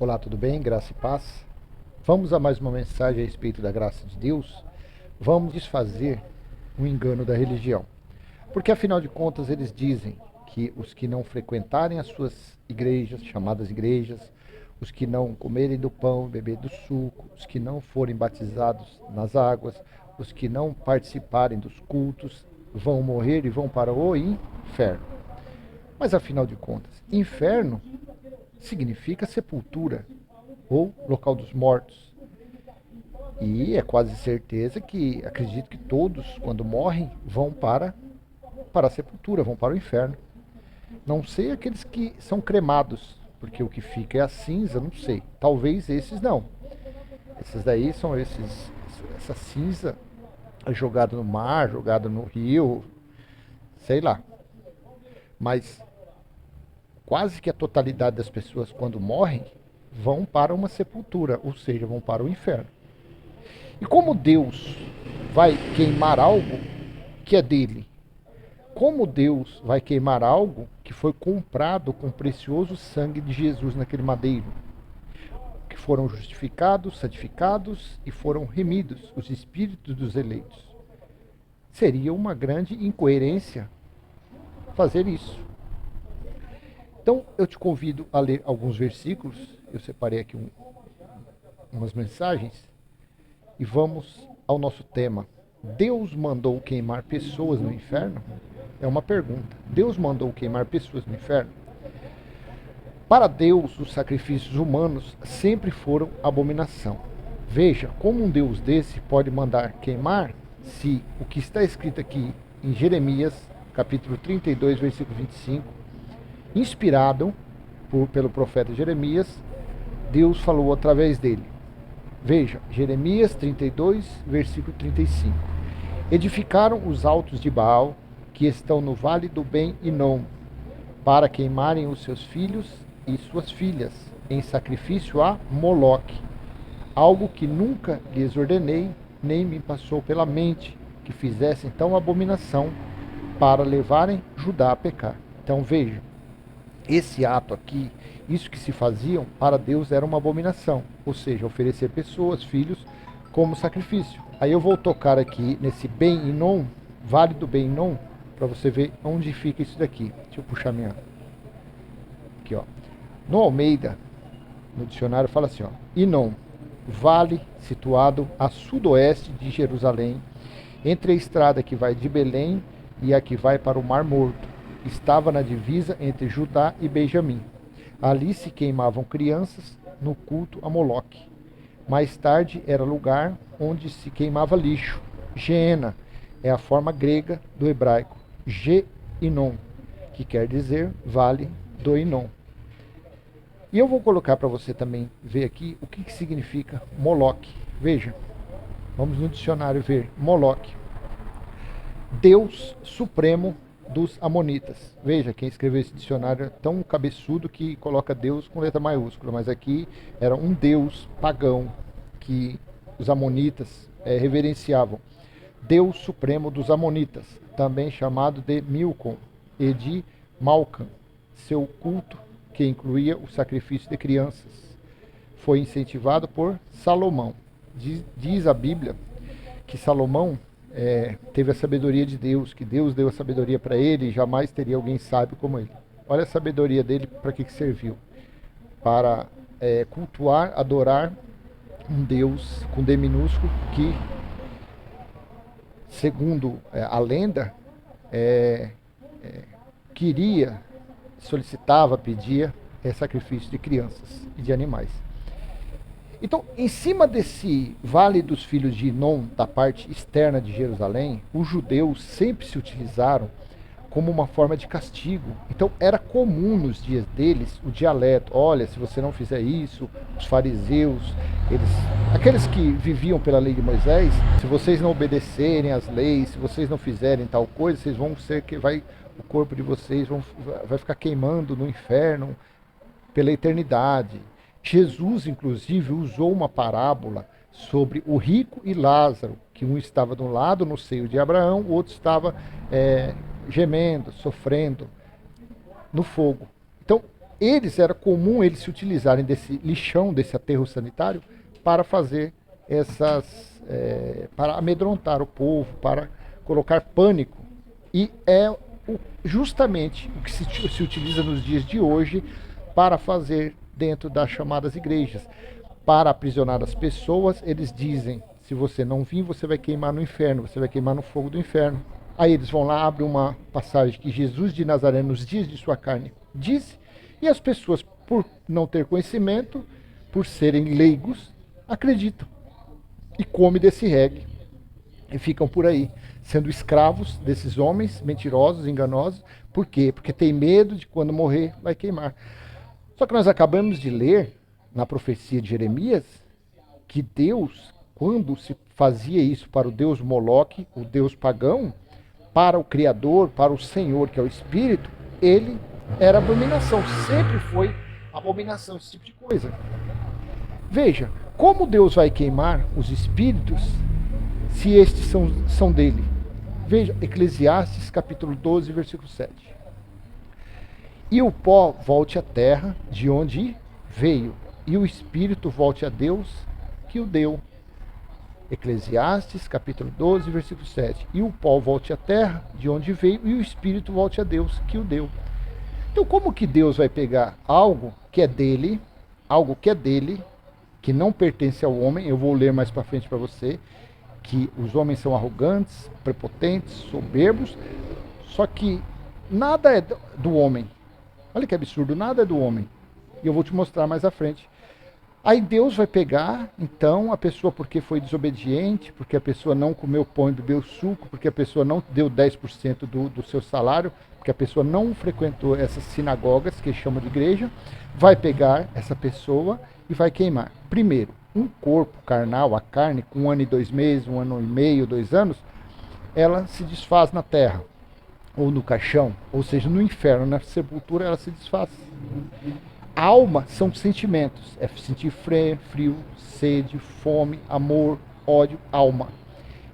Olá, tudo bem? Graça e paz. Vamos a mais uma mensagem a respeito da graça de Deus. Vamos desfazer o engano da religião. Porque afinal de contas eles dizem que os que não frequentarem as suas igrejas, chamadas igrejas, os que não comerem do pão, beber do suco, os que não forem batizados nas águas, os que não participarem dos cultos, vão morrer e vão para o inferno. Mas afinal de contas, inferno significa sepultura ou local dos mortos. E é quase certeza que, acredito que todos, quando morrem, vão para a sepultura, vão para o inferno. Não sei aqueles que são cremados, porque o que fica é a cinza, não sei. Talvez esses não. Esses daí são essa cinza jogada no mar, jogada no rio, sei lá. Mas quase que a totalidade das pessoas, quando morrem, vão para uma sepultura, ou seja, vão para o inferno. E como Deus vai queimar algo que é dele? Como Deus vai queimar algo que foi comprado com o precioso sangue de Jesus naquele madeiro? Que foram justificados, santificados e foram remidos os espíritos dos eleitos. Seria uma grande incoerência fazer isso. Então eu te convido a ler alguns versículos. Eu separei aqui umas mensagens e vamos ao nosso tema. Deus mandou queimar pessoas no inferno? É uma pergunta. Deus mandou queimar pessoas no inferno? Para Deus, os sacrifícios humanos sempre foram abominação. Veja, como um Deus desse pode mandar queimar se o que está escrito aqui em Jeremias, capítulo 32, versículo 25, inspirado pelo profeta Jeremias, Deus falou através dele. Veja, Jeremias 32, versículo 35. Edificaram os altos de Baal, que estão no vale do Ben-Inom, para queimarem os seus filhos e suas filhas em sacrifício a Moloque, algo que nunca lhes ordenei, nem me passou pela mente, que fizessem tão abominação para levarem Judá a pecar. Então veja, esse ato aqui, isso que se faziam, para Deus era uma abominação, ou seja, oferecer pessoas, filhos, como sacrifício. Aí eu vou tocar aqui nesse Ben-Inom, Vale do Ben-Inom, para você ver onde fica isso daqui. Deixa eu puxar minha... Aqui, ó. No Almeida, no dicionário, fala assim, ó. Inom, vale situado a sudoeste de Jerusalém, entre a estrada que vai de Belém e a que vai para o Mar Morto. Estava na divisa entre Judá e Benjamim. Ali se queimavam crianças no culto a Moloque. Mais tarde era lugar onde se queimava lixo. Geena é a forma grega do hebraico Ge-Inom, que quer dizer vale do Inom. E eu vou colocar para você também ver aqui o que significa Moloque. Veja, vamos no dicionário ver Moloque. Deus Supremo dos Amonitas. Veja, quem escreveu esse dicionário é tão cabeçudo que coloca Deus com letra maiúscula, mas aqui era um Deus pagão que os Amonitas reverenciavam. Deus Supremo dos Amonitas, também chamado de Milcom e de Malcam. Seu culto, que incluía o sacrifício de crianças, foi incentivado por Salomão. Diz a Bíblia que Salomão teve a sabedoria de Deus, que Deus deu a sabedoria para ele e jamais teria alguém sábio como ele. Olha a sabedoria dele, para que serviu? Para cultuar, adorar um Deus com D minúsculo que, segundo a lenda, queria, solicitava, pedia sacrifício de crianças e de animais. Então, em cima desse Vale dos Filhos de Inom, da parte externa de Jerusalém, os judeus sempre se utilizaram como uma forma de castigo. Então, era comum nos dias deles o dialeto. Olha, se você não fizer isso, os fariseus, aqueles que viviam pela lei de Moisés, se vocês não obedecerem às leis, se vocês não fizerem tal coisa, vocês vão ser o corpo de vocês vai ficar queimando no inferno pela eternidade. Jesus, inclusive, usou uma parábola sobre o rico e Lázaro, que um estava de um lado no seio de Abraão, o outro estava gemendo, sofrendo no fogo. Então, era comum eles se utilizarem desse lixão, desse aterro sanitário, para fazer para amedrontar o povo, para colocar pânico. E é justamente o que se utiliza nos dias de hoje para fazer dentro das chamadas igrejas. Para aprisionar as pessoas, eles dizem: se você não vir, você vai queimar no inferno, você vai queimar no fogo do inferno. Aí eles vão lá, abrem uma passagem que Jesus de Nazaré, nos dias de sua carne, disse, e as pessoas, por não ter conhecimento, por serem leigos, acreditam e comem desse reggae e ficam por aí, sendo escravos desses homens mentirosos, enganosos. Por quê? Porque tem medo de quando morrer vai queimar. Só que nós acabamos de ler na profecia de Jeremias que Deus, quando se fazia isso para o deus Moloque, o deus pagão, para o Criador, para o Senhor, que é o Espírito, ele era abominação, sempre foi abominação, esse tipo de coisa. Veja, como Deus vai queimar os espíritos se estes são dele? Veja, Eclesiastes capítulo 12, versículo 7. E o pó volte à terra de onde veio, e o espírito volte a Deus que o deu. Eclesiastes capítulo 12, versículo 7. E o pó volte à terra de onde veio, e o espírito volte a Deus que o deu. Então, como que Deus vai pegar algo que é dele, que não pertence ao homem? Eu vou ler mais para frente para você que os homens são arrogantes, prepotentes, soberbos, só que nada é do homem. Olha que absurdo, nada é do homem. E eu vou te mostrar mais à frente. Aí Deus vai pegar, então, a pessoa porque foi desobediente, porque a pessoa não comeu pão e bebeu suco, porque a pessoa não deu 10% do seu salário, porque a pessoa não frequentou essas sinagogas, que chamam de igreja, vai pegar essa pessoa e vai queimar. Primeiro, um corpo carnal, a carne, com 1 ano e 2 meses, 1 ano e meio, 2 anos, ela se desfaz na terra, ou no caixão, ou seja, no inferno, na sepultura, ela se desfaz. A alma são sentimentos, é sentir frio, sede, fome, amor, ódio, alma.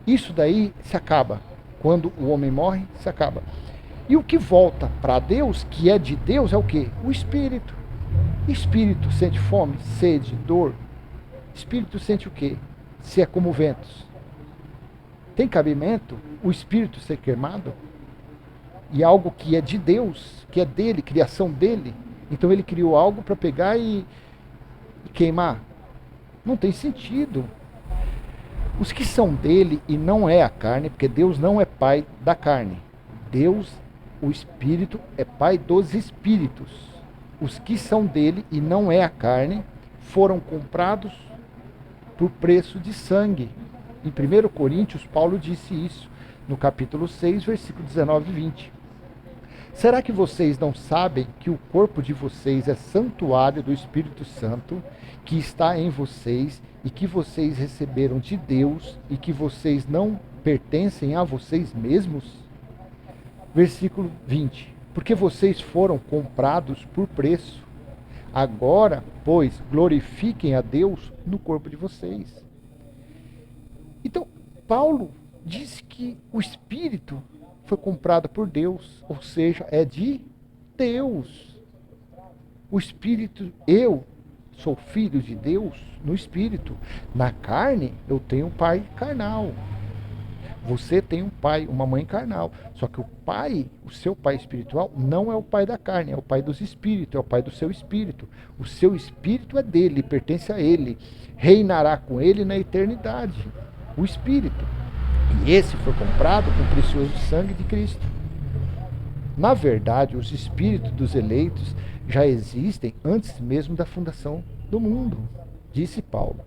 Isso daí se acaba. Quando o homem morre, se acaba. E o que volta para Deus, que é de Deus, é o quê? O espírito. Espírito sente fome, sede, dor. Espírito sente o quê? Se é como ventos. Tem cabimento o espírito ser queimado? E algo que é de Deus, que é dele, criação dele. Então ele criou algo para pegar e queimar. Não tem sentido. Os que são dele e não é a carne, porque Deus não é pai da carne. Deus, o Espírito, é pai dos espíritos. Os que são dele e não é a carne, foram comprados por preço de sangue. Em 1 Coríntios, Paulo disse isso, no capítulo 6, versículo 19 e 20. Será que vocês não sabem que o corpo de vocês é santuário do Espírito Santo, que está em vocês e que vocês receberam de Deus e que vocês não pertencem a vocês mesmos? Versículo 20. Porque vocês foram comprados por preço. Agora, pois, glorifiquem a Deus no corpo de vocês. Então, Paulo disse que o Espírito foi comprado por Deus, ou seja, é de Deus. O Espírito, eu sou filho de Deus no Espírito. Na carne, eu tenho um pai carnal. Você tem um pai, uma mãe carnal. Só que o pai, o seu pai espiritual, não é o pai da carne, é o pai dos espíritos, é o pai do seu espírito. O seu espírito é dele, pertence a ele. Reinará com ele na eternidade. O espírito. E esse foi comprado com o precioso sangue de Cristo. Na verdade, os espíritos dos eleitos já existem antes mesmo da fundação do mundo, disse Paulo.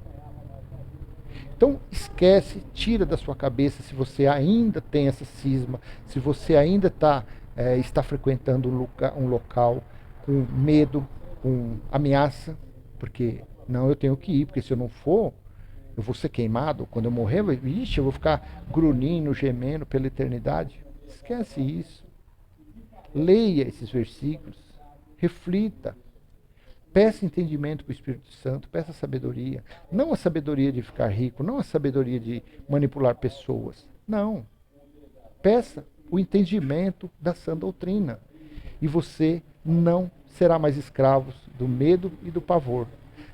Então esquece, tira da sua cabeça se você ainda tem essa cisma, se você ainda está frequentando um local com medo, com ameaça, porque não, eu tenho que ir, porque se eu não for, eu vou ser queimado. Quando eu morrer, eu vou ficar grunhindo, gemendo pela eternidade. Esquece isso. Leia esses versículos. Reflita. Peça entendimento para o Espírito Santo. Peça sabedoria. Não a sabedoria de ficar rico. Não a sabedoria de manipular pessoas. Não. Peça o entendimento da sã doutrina. E você não será mais escravos do medo e do pavor.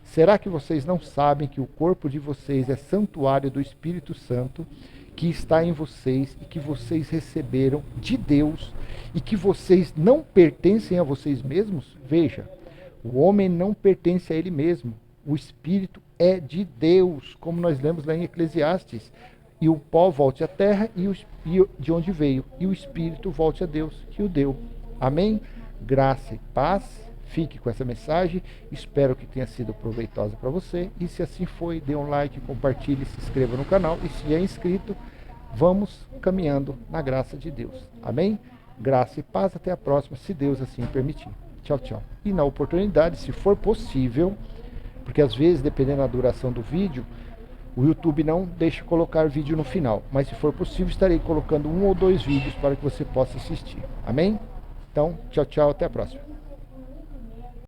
Será que vocês não sabem que o corpo de vocês é santuário do Espírito Santo, que está em vocês e que vocês receberam de Deus e que vocês não pertencem a vocês mesmos? Veja, o homem não pertence a ele mesmo. O Espírito é de Deus, como nós lemos lá em Eclesiastes. E o pó volte à terra e de onde veio, e o Espírito volte a Deus, que o deu. Amém? Graça e paz. Fique com essa mensagem. Espero que tenha sido proveitosa para você. E se assim foi, dê um like, compartilhe, se inscreva no canal. E se é inscrito, vamos caminhando na graça de Deus. Amém? Graça e paz. Até a próxima, se Deus assim permitir. Tchau, tchau. E na oportunidade, se for possível, porque às vezes, dependendo da duração do vídeo, o YouTube não deixa colocar vídeo no final. Mas se for possível, estarei colocando 1 ou 2 vídeos para que você possa assistir. Amém? Então, tchau, tchau. Até a próxima.